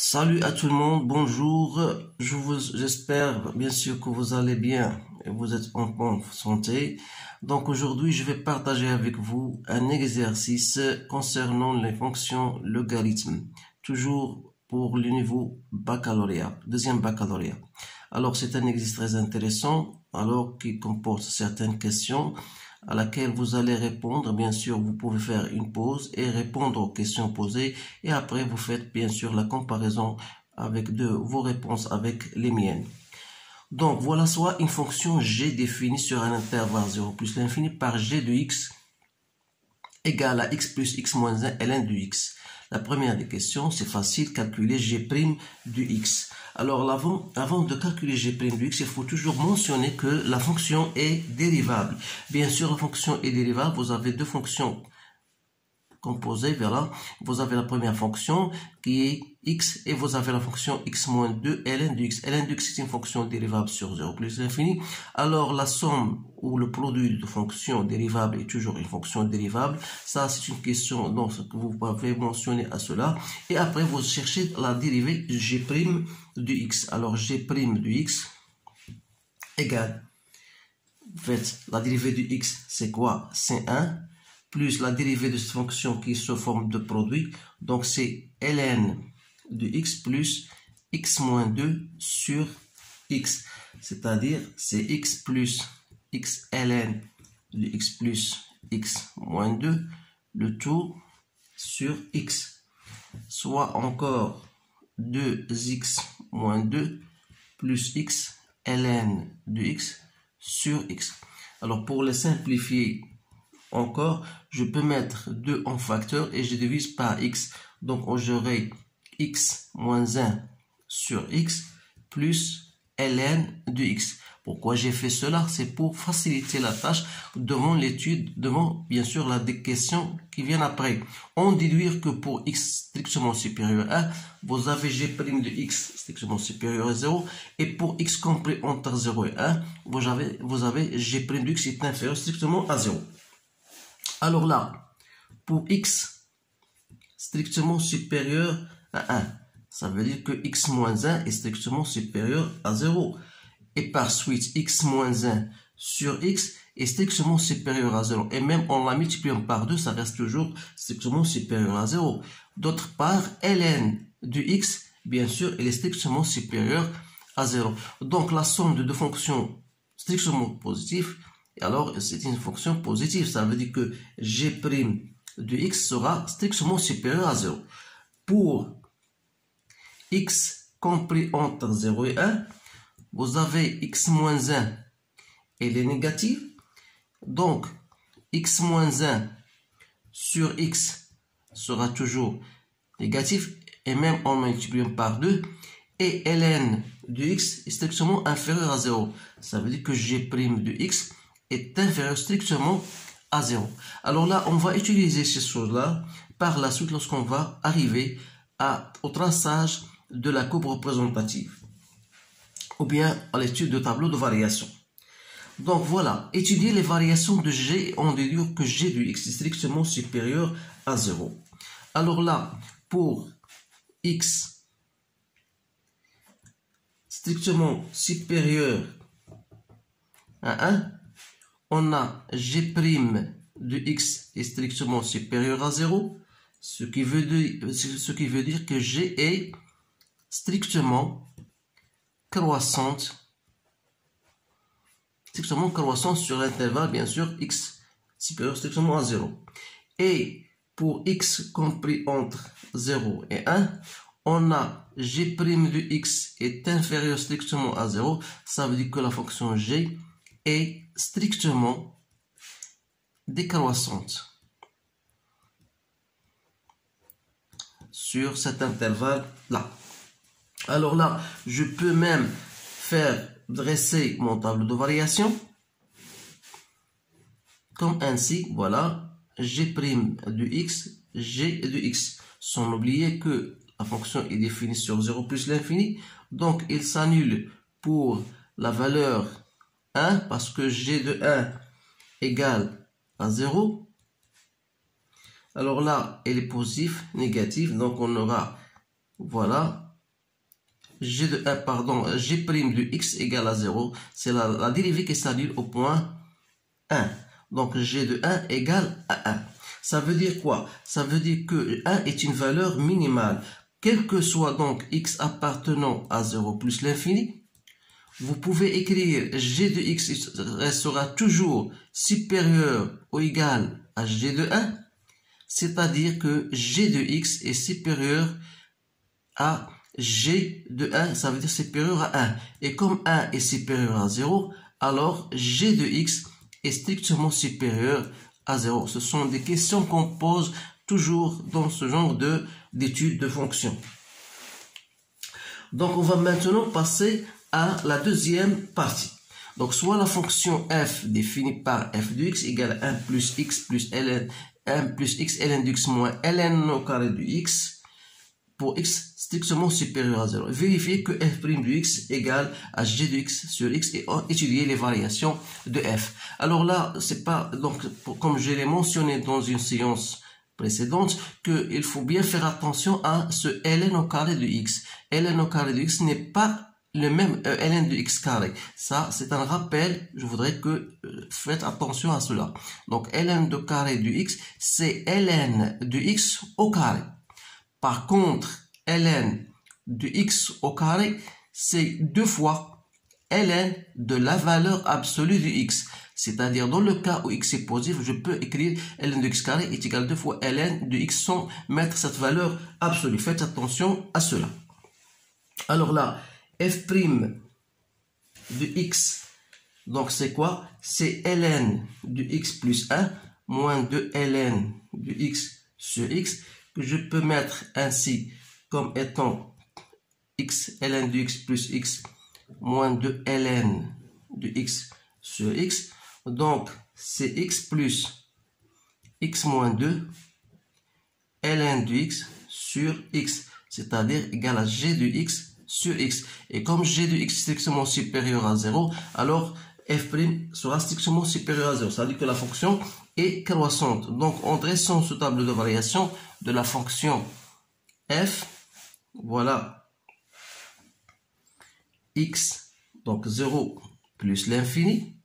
Salut à tout le monde, bonjour, j'espère bien sûr que vous allez bien et vous êtes en bonne santé. Donc aujourd'hui je vais partager avec vous un exercice concernant les fonctions logarithmes, toujours pour le niveau baccalauréat, deuxième baccalauréat. Alors c'est un exercice très intéressant, alors qui comporte certaines questions à laquelle vous allez répondre. Bien sûr, vous pouvez faire une pause et répondre aux questions posées et après vous faites bien sûr la comparaison avec vos réponses avec les miennes. Donc voilà soit une fonction g définie sur un intervalle 0 plus l'infini par g de x égale à x plus x moins 1 ln de x. La première des questions, c'est facile, calculer g' de x. Alors avant de calculer g' de x, il faut toujours mentionner que la fonction est dérivable. Bien sûr, la fonction est dérivable, vous avez deux fonctions composées, voilà. Vous avez la première fonction qui est x et vous avez la fonction x moins 2 ln de x. Ln de x c'est une fonction dérivable sur 0 plus l'infini. Alors la somme ou le produit de fonctions dérivables est toujours une fonction dérivable. Ça c'est une question donc, que vous pouvez mentionner à cela. Et après vous cherchez la dérivée de g' de x. Alors g' de x égale, en fait, la dérivée de x c'est quoi? C'est 1. Plus la dérivée de cette fonction qui est sous forme de produit. Donc c'est ln de x plus x moins 2 sur x. C'est-à-dire c'est x plus x ln de x plus x moins 2, le tout sur x. Soit encore 2x moins 2 plus x ln de x sur x. Alors pour le simplifier encore, je peux mettre 2 en facteur et je divise par x. Donc j'aurai x moins 1 sur x plus ln de x. Pourquoi j'ai fait cela? C'est pour faciliter la tâche devant l'étude, devant bien sûr des questions qui viennent après. On déduire que pour x strictement supérieur à 1, vous avez g' de x strictement supérieur à 0. Et pour x compris entre 0 et 1, vous avez g' de x est inférieur strictement à 0. Alors là, pour x strictement supérieur à 1, ça veut dire que x moins 1 est strictement supérieur à 0. Et par suite, x moins 1 sur x est strictement supérieur à 0. Et même en la multipliant par 2, ça reste toujours strictement supérieur à 0. D'autre part, ln de x, bien sûr, elle est strictement supérieure à 0. Donc la somme de deux fonctions strictement positives, et alors c'est une fonction positive. Ça veut dire que g' de x sera strictement supérieur à 0. Pour x compris entre 0 et 1, vous avez x moins 1, elle est négative. Donc, x moins 1 sur x sera toujours négatif. Et même en multipliant par 2. Et ln de x est strictement inférieur à 0. Ça veut dire que g' de x est inférieur strictement à 0. Alors là, on va utiliser ces choses-là par la suite lorsqu'on va arriver au traçage de la courbe représentative ou bien à l'étude de tableau de variation. Donc voilà, étudier les variations de g, on déduit que g de x est strictement supérieur à 0. Alors là, pour x strictement supérieur à 1, on a g' de x est strictement supérieur à 0, ce qui veut dire que g est strictement croissante sur l'intervalle, bien sûr, x supérieur strictement à 0. Et pour x compris entre 0 et 1, on a g' de x est inférieur strictement à 0. Ça veut dire que la fonction g est strictement décroissante sur cet intervalle-là. Alors là, je peux même faire dresser mon tableau de variation comme ainsi. Voilà, g' de x, g de x. Sans oublier que la fonction est définie sur 0 plus l'infini. Donc, il s'annule pour la valeur 1 parce que g de 1 égale à 0. Alors là, elle est positive, négative. Donc, on aura, voilà, g de 1, pardon, g' de x égale à 0, c'est la dérivée qui s'annule au point 1. Donc g de 1 égale à 1. Ça veut dire quoi? Ça veut dire que 1 est une valeur minimale. Quel que soit donc x appartenant à 0 plus l'infini, vous pouvez écrire g de x restera toujours supérieur ou égal à g de 1, c'est-à-dire que g de x est supérieur à g de 1, ça veut dire supérieur à 1. Et comme 1 est supérieur à 0, alors g de x est strictement supérieur à 0. Ce sont des questions qu'on pose toujours dans ce genre d'études de fonctions. Donc on va maintenant passer à la deuxième partie. Donc soit la fonction f définie par f de x égale 1 plus x plus ln, 1 plus x ln de x moins ln au carré de x pour x strictement supérieur à 0. Vérifiez que f' de x égale à g de x sur x et étudier les variations de f. Alors là, c'est pas, donc, comme je l'ai mentionné dans une séance précédente, qu'il faut bien faire attention à ce ln au carré de x. Ln au carré de x n'est pas le même ln de x carré. Ça, c'est un rappel. Je voudrais que faites attention à cela. Donc, ln de carré de x, c'est ln de x au carré. Par contre, ln de x au carré, c'est 2 fois ln de la valeur absolue de x. C'est-à-dire, dans le cas où x est positif, je peux écrire ln de x carré est égal à 2 fois ln de x sans mettre cette valeur absolue. Faites attention à cela. Alors là, f' de x, donc c'est quoi? C'est ln de x plus 1 moins 2 ln de x sur x, que je peux mettre ainsi comme étant x ln de x plus x moins 2 ln de x sur x. Donc, c'est x plus x moins 2 ln de x sur x, c'est-à-dire égal à g de x sur x. Et comme g de x est strictement supérieur à 0, alors f' sera strictement supérieur à 0. Ça veut dire que la fonction est croissante. Donc, en dressant ce tableau de variation de la fonction f, voilà x, donc 0 plus l'infini.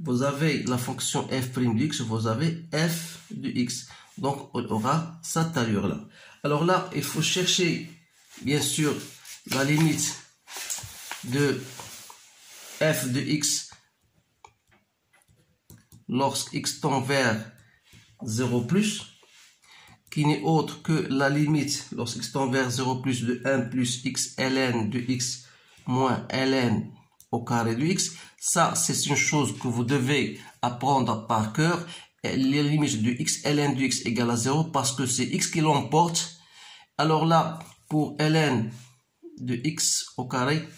Vous avez la fonction f' de x, vous avez f de x. Donc, on aura cette allure-là. Alors là, il faut chercher, bien sûr, la limite de f de x lorsque x tend vers 0 plus, qui n'est autre que la limite lorsque x tend vers 0 plus de 1 plus x ln de x moins ln au carré de x. Ça, c'est une chose que vous devez apprendre par cœur. Les limites de x ln de x égale à 0 parce que c'est x qui l'emporte. Alors là, pour ln de x au carré,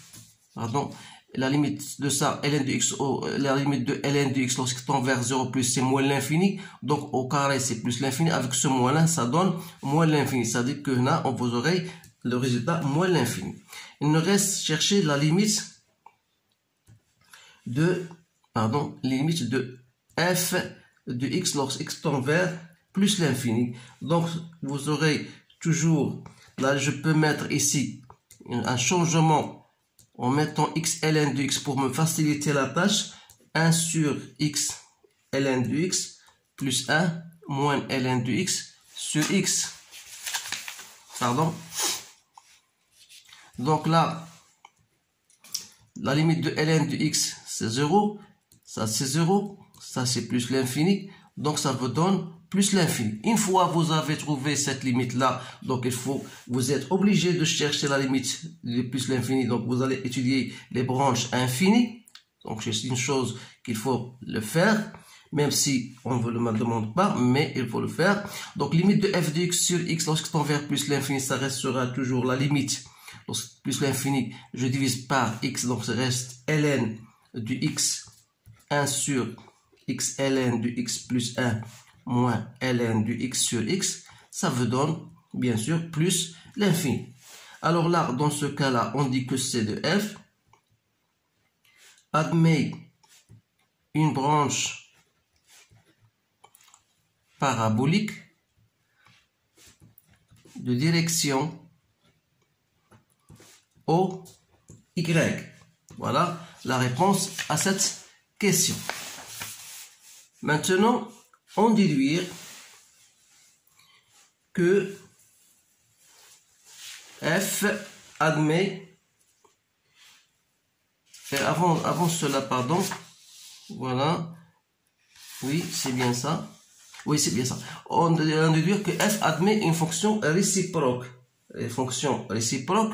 pardon, la limite de ça, ln de x, la limite de ln de x lorsqu'il tend vers 0 plus, c'est moins l'infini. Donc au carré, c'est plus l'infini. Avec ce moins-là, ça donne moins l'infini. C'est-à-dire que là, on vous aurez le résultat moins l'infini. Il nous reste chercher la limite de, limite de f de x lorsque x tend vers plus l'infini. Donc vous aurez toujours, là je peux mettre ici un changement en mettant x ln de x pour me faciliter la tâche. 1 sur x ln de x plus 1 moins ln de x sur x. Pardon. Donc là, la limite de ln de x, c'est 0. Ça, c'est 0. Ça, c'est plus l'infini. Donc, ça vous donne plus l'infini. Une fois vous avez trouvé cette limite-là, donc vous êtes obligé de chercher la limite de plus l'infini. Donc, vous allez étudier les branches infinies. Donc, c'est une chose qu'il faut le faire, même si on ne me le demande pas, mais il faut le faire. Donc, limite de f de x sur x lorsque tend vers plus l'infini, ça restera toujours la limite. Lorsque plus l'infini, je divise par x, donc ça reste ln de x 1 sur x ln de x plus 1 moins ln de x sur x, ça vous donne bien sûr plus l'infini. Alors là, dans ce cas-là, on dit que c'est de f. Admet une branche parabolique de direction au y. Voilà la réponse à cette question. Maintenant, on déduire que f admet, avant cela, pardon, voilà, oui, c'est bien ça. Oui, c'est bien ça. On déduire que f admet une fonction réciproque. Une fonction réciproque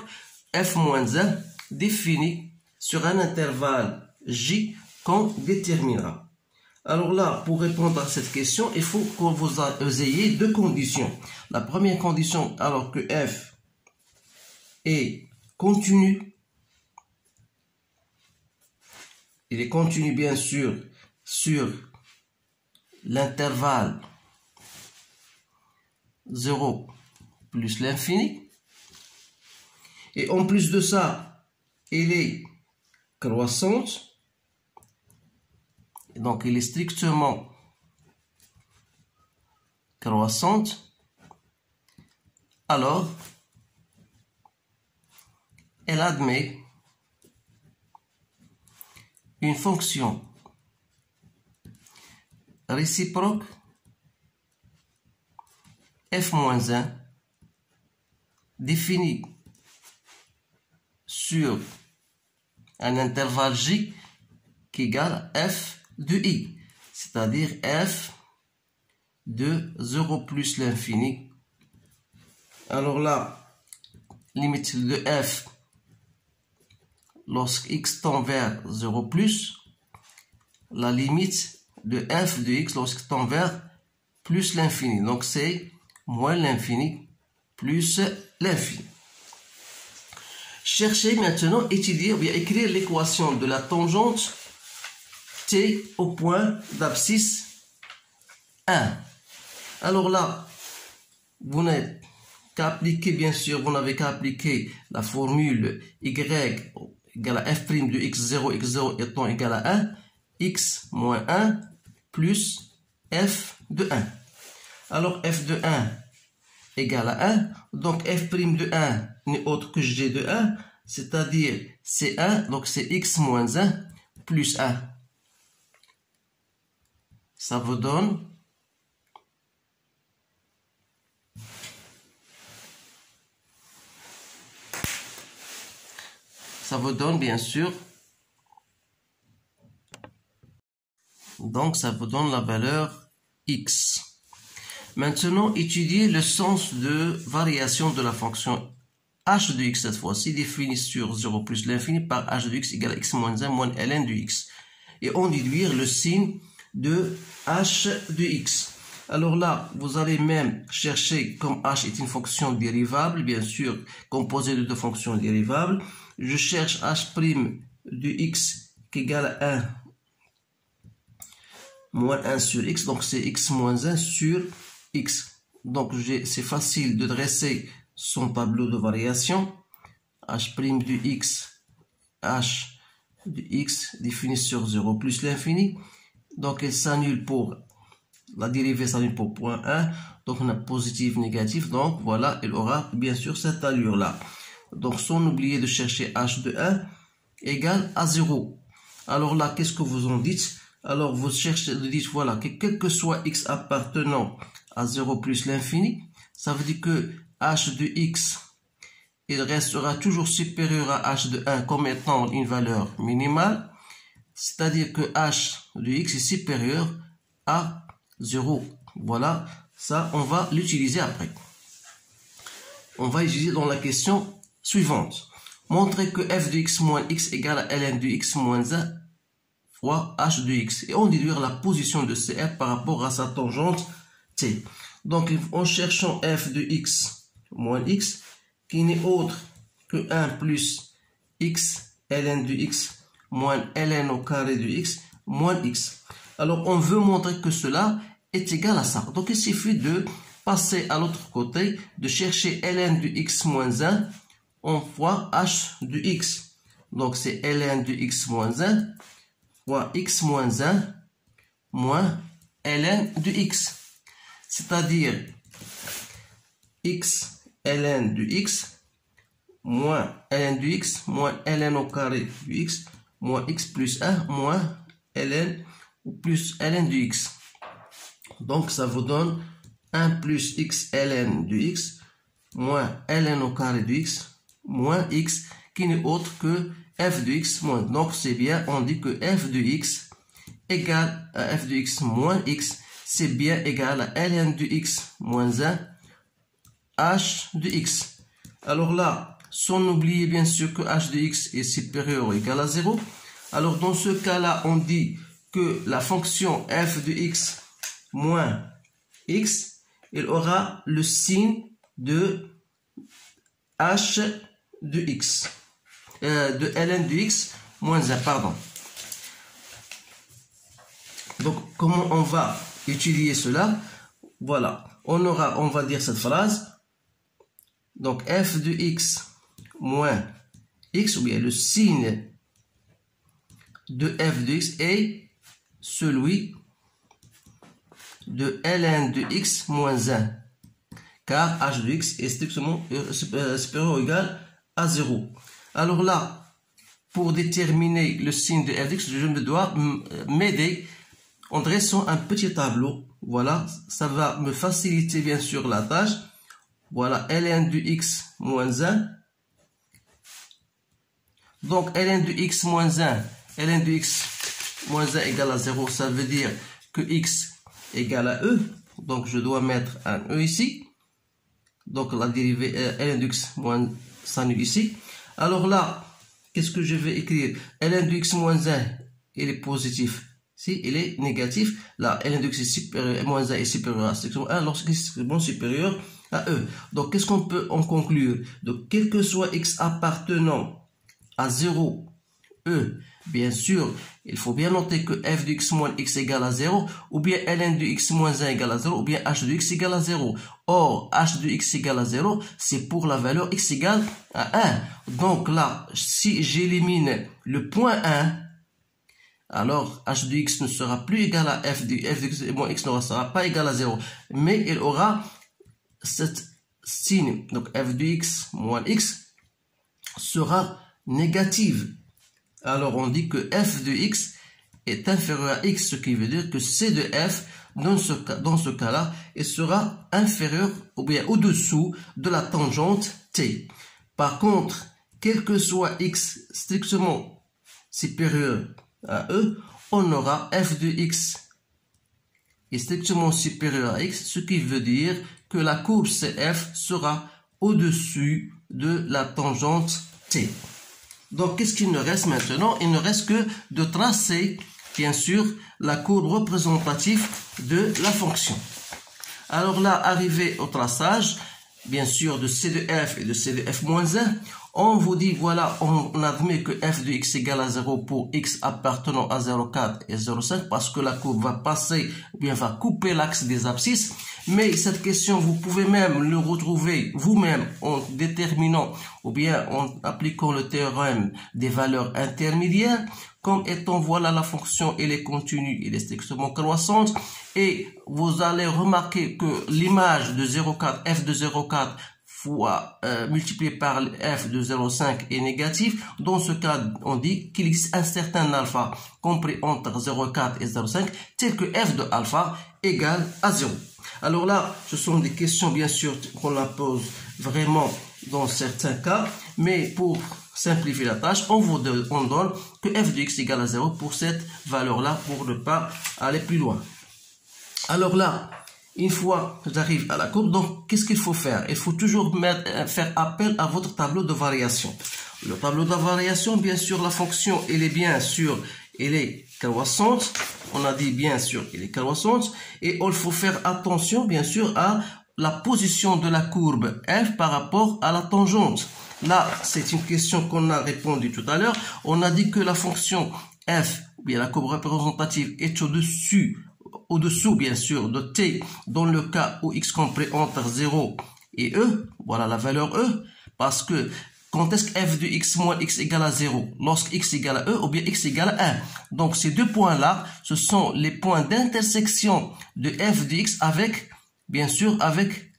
f-1 définie sur un intervalle j qu'on déterminera. Alors là, pour répondre à cette question, il faut que vous ayez deux conditions. La première condition, alors que f est continu, il est continu bien sûr sur l'intervalle 0 plus l'infini. Et en plus de ça, il est croissante. Donc, il est strictement croissante. Alors, elle admet une fonction réciproque f-1 définie sur un intervalle j qui égale f de i, c'est-à-dire f de 0 plus l'infini. Alors là, limite de f lorsque x tend vers 0 plus, la limite de f de x lorsque tend vers plus l'infini. Donc c'est moins l'infini plus l'infini. Cherchez maintenant, étudier ou bien écrire l'équation de la tangente t au point d'abscisse 1. Alors là, vous n'avez qu'à appliquer, bien sûr, vous n'avez qu'à appliquer la formule y égale à f' de x0, x0 étant égal à 1, x moins 1 plus f de 1. Alors f de 1 égale à 1, donc f' de 1 n'est autre que g de 1, c'est-à-dire c'est 1, donc c'est x moins 1 plus 1. Ça vous donne bien sûr, donc ça vous donne la valeur x. Maintenant, étudiez le sens de variation de la fonction h de x cette fois-ci, définie sur 0 plus l'infini par h de x égale x moins 1 moins ln de x. Et on déduire le signe de h de x. Alors là, vous allez même chercher, comme h est une fonction dérivable, bien sûr, composée de deux fonctions dérivables, je cherche h' de x qui égale à 1 moins 1 sur x, donc c'est x moins 1 sur x. Donc c'est facile de dresser son tableau de variation. H' de x défini sur 0 plus l'infini. Donc elle s'annule pour, la dérivée s'annule pour point 1. Donc on a positif, négatif. Donc voilà, elle aura bien sûr cette allure-là. Donc sans oublier de chercher h de 1 égale à 0. Alors là, qu'est-ce que vous en dites? Alors vous cherchez, vous dites voilà, que quel que soit x appartenant à 0 plus l'infini, ça veut dire que h de x, il restera toujours supérieur à h de 1 comme étant une valeur minimale, c'est-à-dire que h de x est supérieur à 0. Voilà, ça on va l'utiliser après. On va utiliser dans la question suivante. Montrer que f de x moins x égale à ln de x moins 1 fois h de x. Et on déduire la position de CF par rapport à sa tangente t. Donc en cherchant f de x moins x, qui n'est autre que 1 plus x ln de x moins ln au carré de x moins x. Alors on veut montrer que cela est égal à ça. Donc il suffit de passer à l'autre côté, de chercher ln de x moins 1 en fois h de x. Donc c'est ln de x moins 1 fois x moins 1 moins ln de x. C'est-à-dire x ln de x moins ln de x moins ln au carré de x moins x plus 1 moins ln ou plus ln de x. Donc ça vous donne 1 plus x ln de x moins ln au carré de x moins x qui n'est autre que f de x moins. Donc c'est bien, on dit que f de x égale à f de x moins x, c'est bien égal à ln de x moins 1 h de x. Alors là, sans oublier bien sûr que h de x est supérieur ou égal à 0. Alors dans ce cas-là, on dit que la fonction f de x moins x, il aura le signe de h de x, de ln de x moins 1, pardon. Donc, comment on va étudier cela? Voilà, on va dire cette phrase. Donc, f de x moins x, ou bien le signe de f de x est celui de ln de x moins 1, car h de x est strictement supérieur ou égal à 0. Alors là, pour déterminer le signe de f de x, je me dois m'aider en dressant un petit tableau. Voilà, ça va me faciliter bien sûr la tâche. Voilà, ln de x moins 1. Donc, ln de x moins 1, ln de x moins 1 égale à 0, ça veut dire que x égale à e. Donc, je dois mettre un e ici. Donc, la dérivée ln de x moins s'annule ici. Alors là, qu'est-ce que je vais écrire? Ln de x moins 1, il est positif. Si il est négatif, là, ln de x est supérieur, moins 1 est supérieur à strictement 1 lorsqu'il est strictement supérieur à e. Donc, qu'est-ce qu'on peut en conclure? Donc, quel que soit x appartenant à 0, e, bien sûr, il faut bien noter que f de x moins x égale à 0, ou bien ln de x moins 1 égale à 0, ou bien h de x égale à 0. Or, h de x égale à 0, c'est pour la valeur x égale à 1. Donc là, si j'élimine le point 1, alors h de x ne sera plus égal à f de x moins x ne sera pas égal à 0, mais il aura cet signe. Donc f de x moins x sera négative. Alors on dit que f de x est inférieur à x, ce qui veut dire que c de f, dans ce cas-là, il sera inférieur ou bien au-dessous de la tangente t. Par contre, quel que soit x strictement supérieur à e, on aura f de x est strictement supérieur à x, ce qui veut dire que la courbe CF sera au-dessus de la tangente t. Donc, qu'est-ce qu'il nous reste maintenant? Il ne reste que de tracer, bien sûr, la courbe représentative de la fonction. Alors là, arrivé au traçage, bien sûr, de c de f et de c de f moins 1, on vous dit, voilà, on admet que f de x égale à 0 pour x appartenant à 0,4 et 0,5 parce que la courbe va passer, ou bien va couper l'axe des abscisses. Mais cette question, vous pouvez même le retrouver vous-même en déterminant ou bien en appliquant le théorème des valeurs intermédiaires comme étant, voilà, la fonction, elle est continue, elle est strictement croissante. Et vous allez remarquer que l'image de 0,4, f de 0,4 fois multiplié par f de 0,5 est négatif. Dans ce cas, on dit qu'il existe un certain alpha compris entre 0,4 et 0,5 tel que f de alpha égale à 0. Alors là, ce sont des questions bien sûr qu'on la pose vraiment dans certains cas, mais pour simplifier la tâche, on donne que f de x égale à 0 pour cette valeur-là pour ne pas aller plus loin. Alors là, une fois que j'arrive à la courbe, donc qu'est-ce qu'il faut faire? Il faut toujours faire appel à votre tableau de variation. Le tableau de variation, bien sûr, la fonction, elle est bien sûr, elle est croissante. On a dit bien sûr, elle est croissante. Et il faut faire attention, bien sûr, à la position de la courbe f par rapport à la tangente. Là, c'est une question qu'on a répondu tout à l'heure. On a dit que la fonction f, ou bien la courbe représentative, est au-dessous, bien sûr, de t, dans le cas où x compris entre 0 et e, voilà la valeur e, parce que quand est-ce que f de x moins x égale à 0? Lorsque x égale à e ou bien x égale à 1. Donc ces deux points-là, ce sont les points d'intersection de f de x avec, bien sûr, avec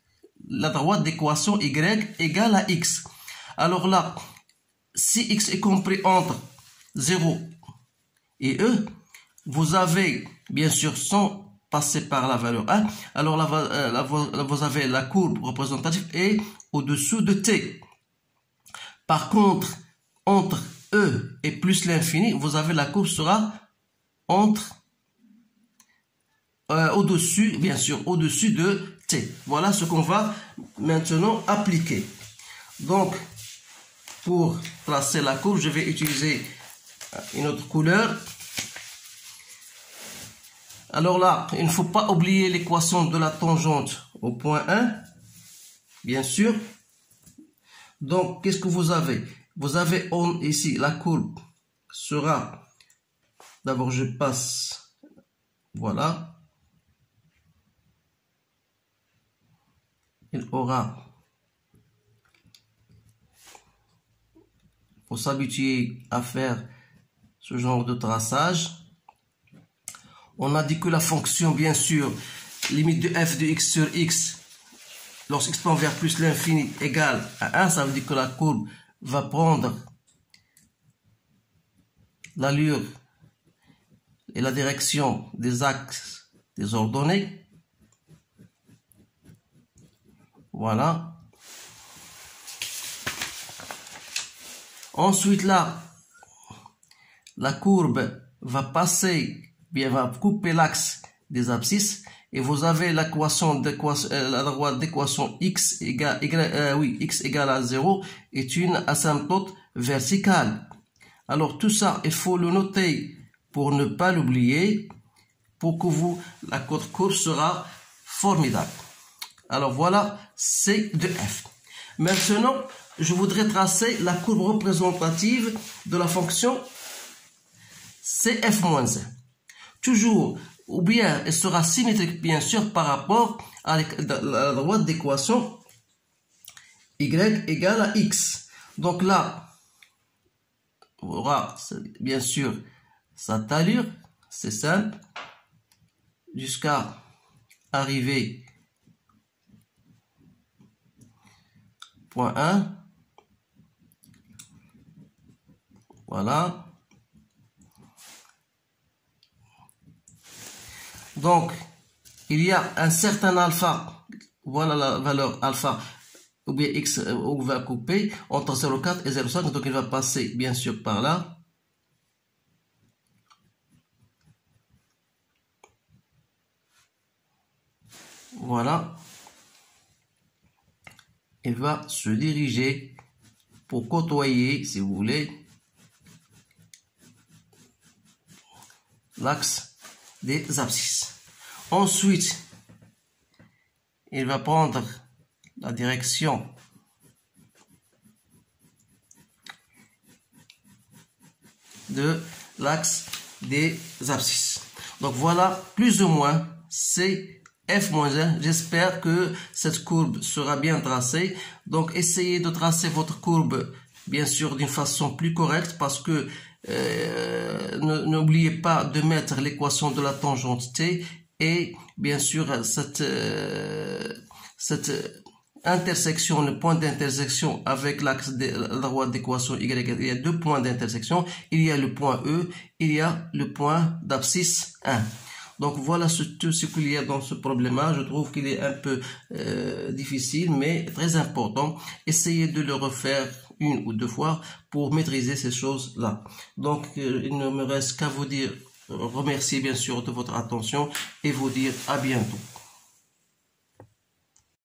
la droite d'équation y égale à x. Alors là, si x est compris entre 0 et e, vous avez, bien sûr, sans passer par la valeur 1, alors là, vous avez la courbe représentative est au-dessous de t. Par contre, entre e et plus l'infini, vous avez la courbe sera entre au-dessus, bien sûr, au-dessus de t. Voilà ce qu'on va maintenant appliquer. Donc, pour tracer la courbe, je vais utiliser une autre couleur. Alors là, il ne faut pas oublier l'équation de la tangente au point 1, bien sûr. Donc, qu'est-ce que vous avez? Vous avez ici la courbe sera, d'abord je passe, voilà. Il aura, faut s'habituer à faire ce genre de traçage. On a dit que la fonction, bien sûr, limite de f de x sur x, lorsque x tend vers plus l'infini égale à 1, ça veut dire que la courbe va prendre l'allure et la direction des axes des ordonnées. Voilà. Ensuite là, la courbe va passer, bien va couper l'axe des abscisses et vous avez l'équation la droite d'équation x égale x égale à 0 est une asymptote verticale. Alors tout ça, il faut le noter pour ne pas l'oublier, pour que la courbe sera formidable. Alors voilà, C de f. Maintenant, je voudrais tracer la courbe représentative de la fonction cf-1. Toujours, ou bien elle sera symétrique bien sûr par rapport à la droite d'équation y égale à x. Donc là, on aura bien sûr sa allure, c'est simple, jusqu'à arriver point 1. Voilà. Donc, il y a un certain alpha, voilà la valeur alpha, ou bien x, on va couper entre 0,4 et 0,5, donc il va passer bien sûr par là. Voilà. Il va se diriger pour côtoyer, si vous voulez, l'axe des abscisses. Ensuite, il va prendre la direction de l'axe des abscisses. Donc voilà, plus ou moins, c'est f-1. J'espère que cette courbe sera bien tracée. Donc essayez de tracer votre courbe, bien sûr, d'une façon plus correcte, parce que n'oubliez pas de mettre l'équation de la tangente t et bien sûr cette intersection, le point d'intersection avec l'axe de la droite d'équation y. Il y a deux points d'intersection, il y a le point E, il y a le point d'abscisse 1. Donc voilà tout ce qu'il y a dans ce problème-là. Je trouve qu'il est un peu difficile, mais très important. Essayez de le refaire une ou deux fois pour maîtriser ces choses-là. Donc il ne me reste qu'à vous dire, remercier bien sûr de votre attention et vous dire à bientôt.